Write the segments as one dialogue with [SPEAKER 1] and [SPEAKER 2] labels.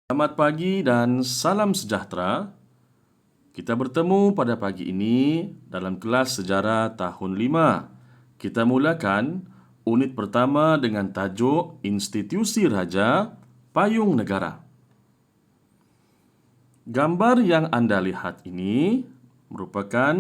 [SPEAKER 1] Selamat pagi dan salam sejahtera. Kita bertemu pada pagi ini dalam kelas sejarah tahun 5. Kita mulakan unit pertama dengan tajuk Institusi Raja Payung Negara. Gambar yang anda lihat ini merupakan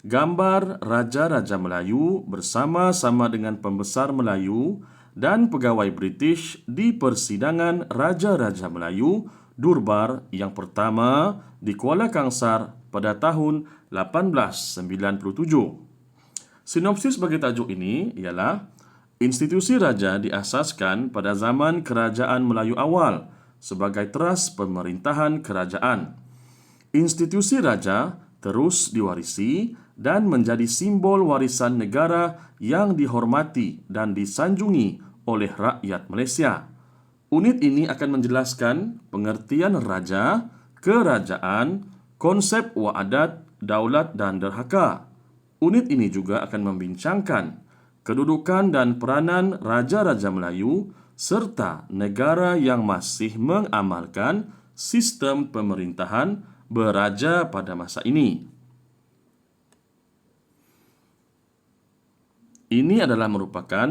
[SPEAKER 1] gambar Raja-Raja Melayu bersama-sama dengan pembesar Melayu dan pegawai British di persidangan Raja-Raja Melayu Durbar yang pertama di Kuala Kangsar pada tahun 1897. Sinopsis bagi tajuk ini ialah institusi raja diasaskan pada zaman Kerajaan Melayu awal sebagai teras pemerintahan kerajaan. Institusi raja terus diwarisi dan menjadi simbol warisan negara yang dihormati dan disanjungi oleh rakyat Malaysia. Unit ini akan menjelaskan pengertian raja, kerajaan, konsep wa'adat, daulat dan derhaka. Unit ini juga akan membincangkan kedudukan dan peranan Raja-Raja Melayu serta negara yang masih mengamalkan sistem pemerintahan beraja pada masa ini. Ini adalah merupakan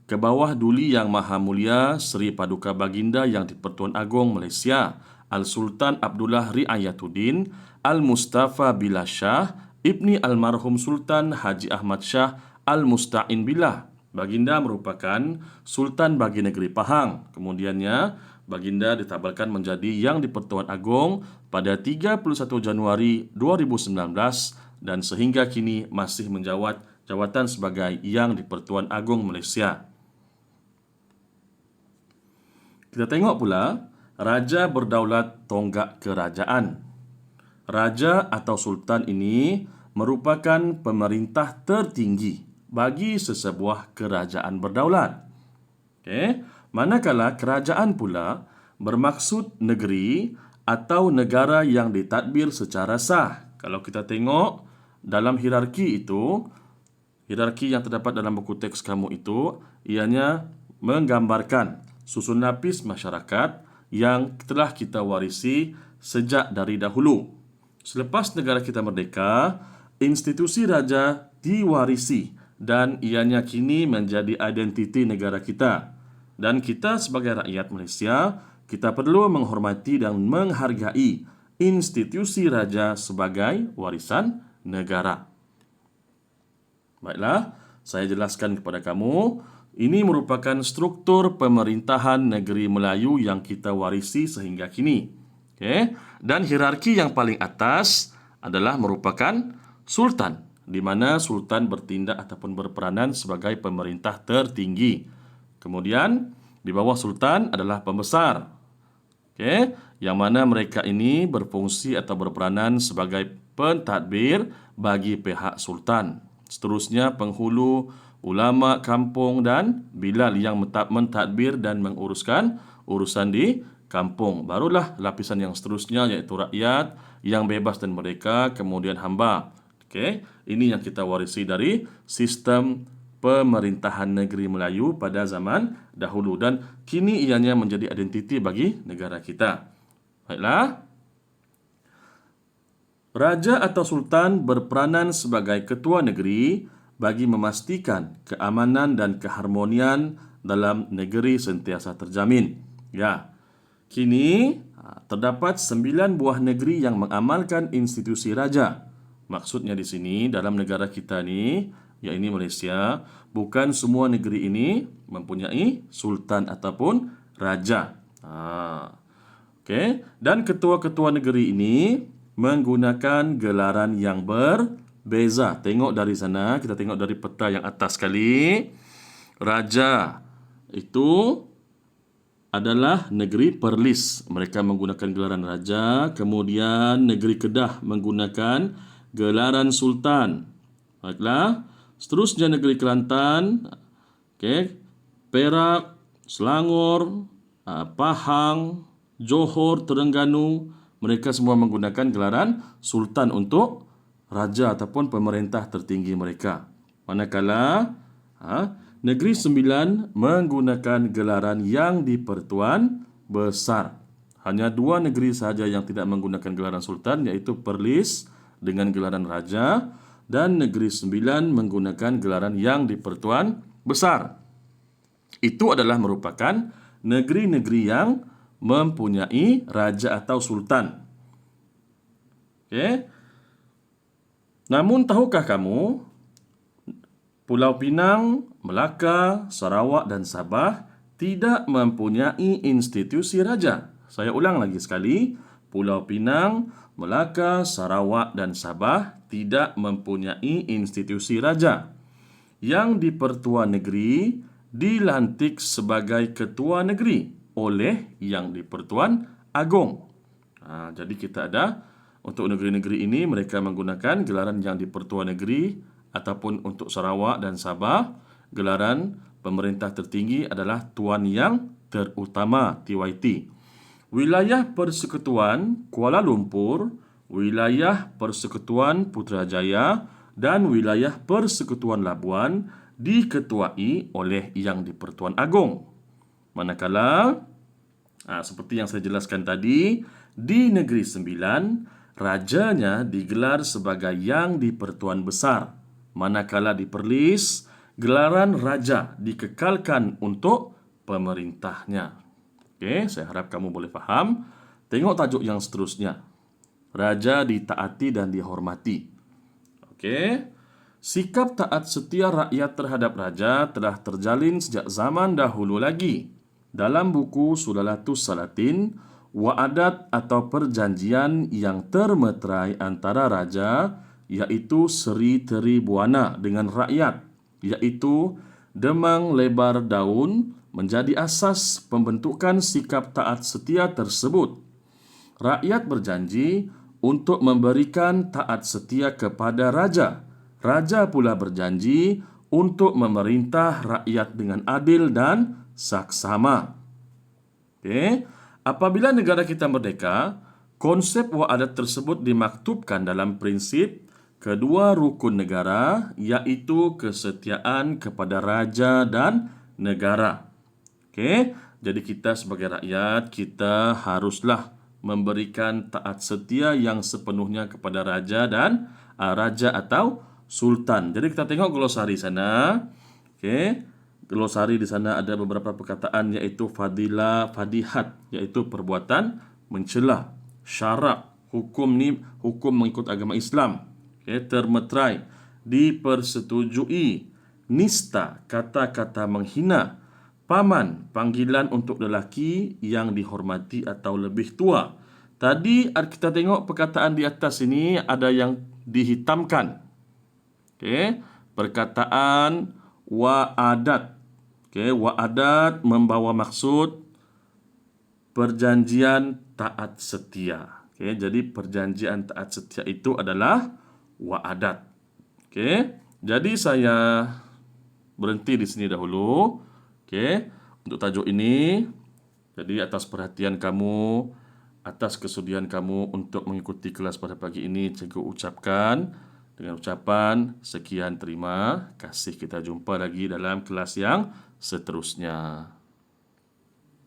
[SPEAKER 1] ke bawah duli Yang Maha Mulia Seri Paduka Baginda Yang di-Pertuan Agong Malaysia Al-Sultan Abdullah Riayatuddin Al-Mustafa Billah Shah Ibni Almarhum Sultan Haji Ahmad Shah Al-Musta'in Billah. Baginda merupakan Sultan bagi negeri Pahang. Kemudiannya, Baginda ditabalkan menjadi Yang di-Pertuan Agong pada 31 Januari 2019 dan sehingga kini masih menjawat jawatan sebagai Yang di-Pertuan Agong Malaysia. Kita tengok pula Raja Berdaulat Tonggak Kerajaan. Raja atau Sultan ini merupakan pemerintah tertinggi bagi sesebuah kerajaan berdaulat. Manakala kerajaan pula bermaksud negeri atau negara yang ditadbir secara sah. Kalau kita tengok dalam hierarki itu, hierarki yang terdapat dalam buku teks kamu itu, ianya menggambarkan susun lapis masyarakat yang telah kita warisi sejak dari dahulu. Selepas negara kita merdeka, institusi raja diwarisi dan ianya kini menjadi identiti negara kita. Dan kita sebagai rakyat Malaysia, kita perlu menghormati dan menghargai institusi raja sebagai warisan negara. Baiklah, saya jelaskan kepada kamu, ini merupakan struktur pemerintahan negeri Melayu yang kita warisi sehingga kini. Dan hierarki yang paling atas adalah merupakan sultan, di mana sultan bertindak ataupun berperanan sebagai pemerintah tertinggi. Kemudian di bawah sultan adalah pembesar, yang mana mereka ini berfungsi atau berperanan sebagai pentadbir bagi pihak sultan. Seterusnya penghulu, ulama kampung dan bilal yang mentadbir dan menguruskan urusan di kampung. Barulah lapisan yang seterusnya iaitu rakyat yang bebas dan merdeka, kemudian hamba. Ini yang kita warisi dari sistem pemerintahan negeri Melayu pada zaman dahulu dan kini ianya menjadi identiti bagi negara kita. Baiklah. Raja atau sultan berperanan sebagai ketua negeri bagi memastikan keamanan dan keharmonian dalam negeri sentiasa terjamin. Kini terdapat 9 buah negeri yang mengamalkan institusi raja. Maksudnya di sini dalam negara kita ni, iaitu Malaysia, bukan semua negeri ini mempunyai sultan ataupun raja. Dan ketua-ketua negeri ini menggunakan gelaran yang berbeza. Tengok dari sana, kita tengok dari peta yang atas sekali. Raja itu adalah negeri Perlis. Mereka menggunakan gelaran raja. Kemudian negeri Kedah menggunakan gelaran sultan. Baiklah. Seterusnya negeri Kelantan, Perak, Selangor, Pahang, Johor, Terengganu, mereka semua menggunakan gelaran sultan untuk raja ataupun pemerintah tertinggi mereka. Manakala Negeri Sembilan menggunakan gelaran Yang di-Pertuan Besar. Hanya 2 negeri sahaja yang tidak menggunakan gelaran sultan, yaitu Perlis dengan gelaran raja, dan Negeri Sembilan menggunakan gelaran yang di-Pertuan Besar. Itu adalah merupakan negeri-negeri yang mempunyai raja atau sultan. Okey. Namun tahukah kamu, Pulau Pinang, Melaka, Sarawak dan Sabah tidak mempunyai institusi raja. Saya ulang lagi sekali, Pulau Pinang, Melaka, Sarawak dan Sabah tidak mempunyai institusi raja. Yang di-Pertuan Negeri dilantik sebagai ketua negeri oleh Yang di-Pertuan Agong. Jadi kita ada untuk negeri-negeri ini mereka menggunakan gelaran Yang di-Pertuan Negeri, ataupun untuk Sarawak dan Sabah gelaran pemerintah tertinggi adalah Tuan Yang Terutama (TYT). Wilayah Persekutuan Kuala Lumpur, Wilayah Persekutuan Putrajaya dan Wilayah Persekutuan Labuan diketuai oleh Yang di-Pertuan Agong. Manakala, seperti yang saya jelaskan tadi, di Negeri Sembilan, rajanya digelar sebagai Yang di-Pertuan Besar. Manakala di Perlis, gelaran raja dikekalkan untuk pemerintahnya. Okey, saya harap kamu boleh faham. Tengok tajuk yang seterusnya. Raja ditaati dan dihormati. Okey. Sikap taat setia rakyat terhadap raja telah terjalin sejak zaman dahulu lagi. Dalam buku Sulalatus Salatin, wa'adat atau perjanjian yang termeterai antara raja, iaitu Seri Teri Buana dengan rakyat, iaitu Demang Lebar Daun, menjadi asas pembentukan sikap taat setia tersebut. Rakyat berjanji untuk memberikan taat setia kepada raja. Raja pula berjanji untuk memerintah rakyat dengan adil dan saksama. Okey. Apabila negara kita merdeka, konsep wa'adat tersebut dimaktubkan dalam prinsip kedua rukun negara, iaitu kesetiaan kepada raja dan negara. Okey, jadi kita sebagai rakyat, kita haruslah memberikan taat setia yang sepenuhnya kepada raja dan raja atau sultan. Jadi kita tengok glosari sana. Okey, glosari di sana ada beberapa perkataan, iaitu fadilah, fadihat, iaitu perbuatan mencela. Syarak, hukum ni hukum mengikut agama Islam. Okey, termeterai, dipersetujui. Nista, kata-kata menghina. Paman, panggilan untuk lelaki yang dihormati atau lebih tua. Tadi kita tengok perkataan di atas ini ada yang dihitamkan. Okey, perkataan wa'adat. Okey, wa'adat membawa maksud perjanjian taat setia. Okey, jadi perjanjian taat setia itu adalah wa'adat. Okey, jadi saya berhenti di sini dahulu. Okey, untuk tajuk ini. Jadi atas perhatian kamu, atas kesudian kamu untuk mengikuti kelas pada pagi ini, cikgu ucapkan dengan ucapan sekian terima kasih. Kita jumpa lagi dalam kelas yang seterusnya.